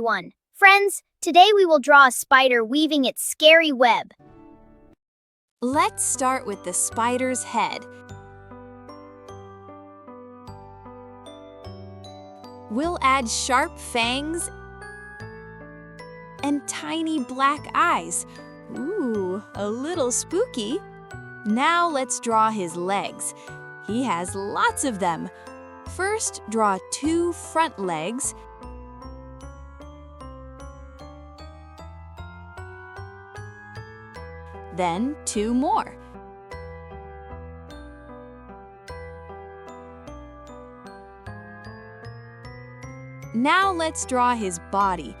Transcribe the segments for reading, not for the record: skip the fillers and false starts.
everyone. Friends, today we will draw a spider weaving its scary web. Let's start with the spider's head. We'll add sharp fangs and tiny black eyes. Ooh, a little spooky. Now let's draw his legs. He has lots of them. First, draw 2 front legs. Then 2 more. Now let's draw his body.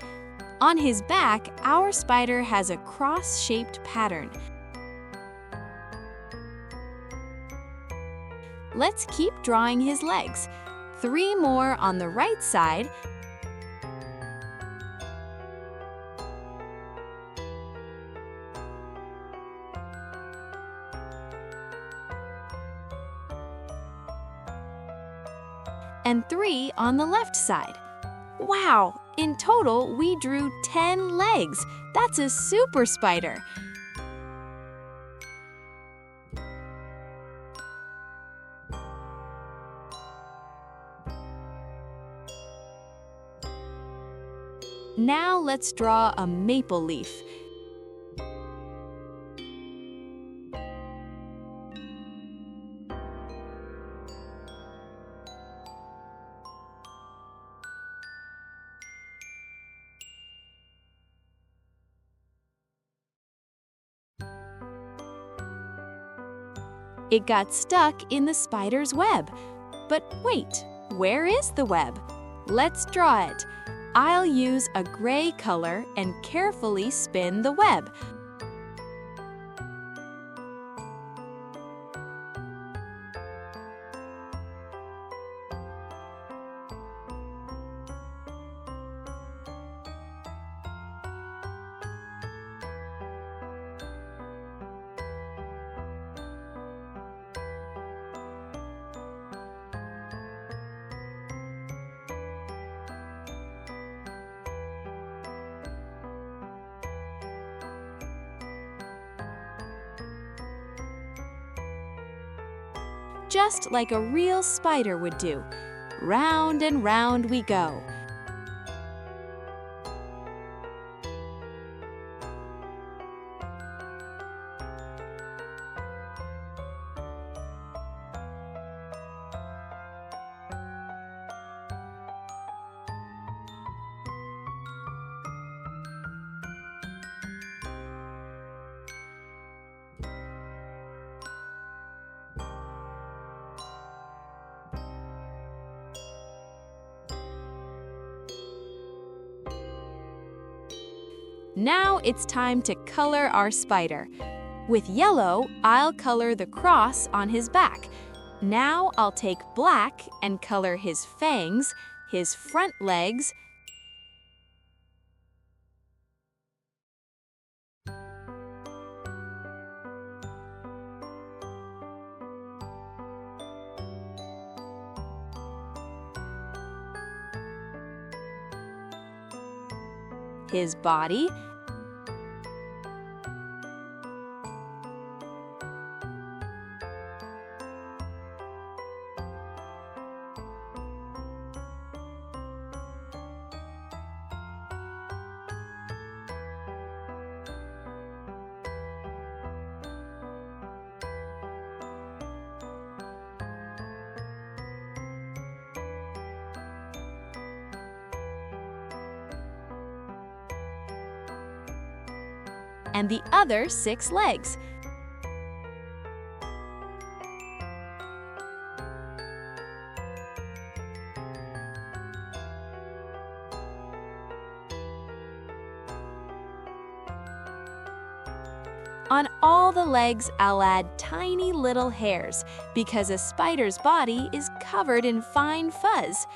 On his back, our spider has a cross-shaped pattern. Let's keep drawing his legs. 3 more on the right side. And 3 on the left side. Wow! In total, we drew 10 legs. That's a super spider. Now let's draw a maple leaf. It got stuck in the spider's web. But wait, where is the web? Let's draw it. I'll use a gray color and carefully spin the web. Just like a real spider would do. Round and round we go. Now it's time to color our spider. With yellow, I'll color the cross on his back. Now I'll take black and color his fangs, his front legs, his body, and the other 6 legs. On all the legs, I'll add tiny little hairs because a spider's body is covered in fine fuzz.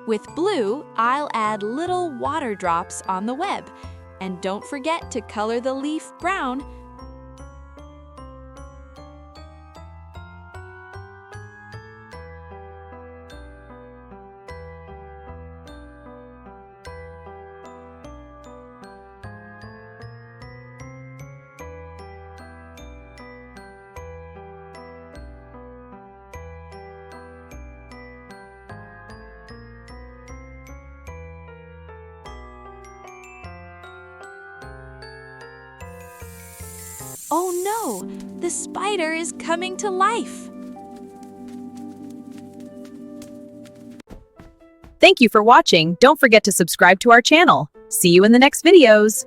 With blue, I'll add little water drops on the web. And don't forget to color the leaf brown. Oh no, the spider is coming to life. Thank you for watching. Don't forget to subscribe to our channel. See you in the next videos.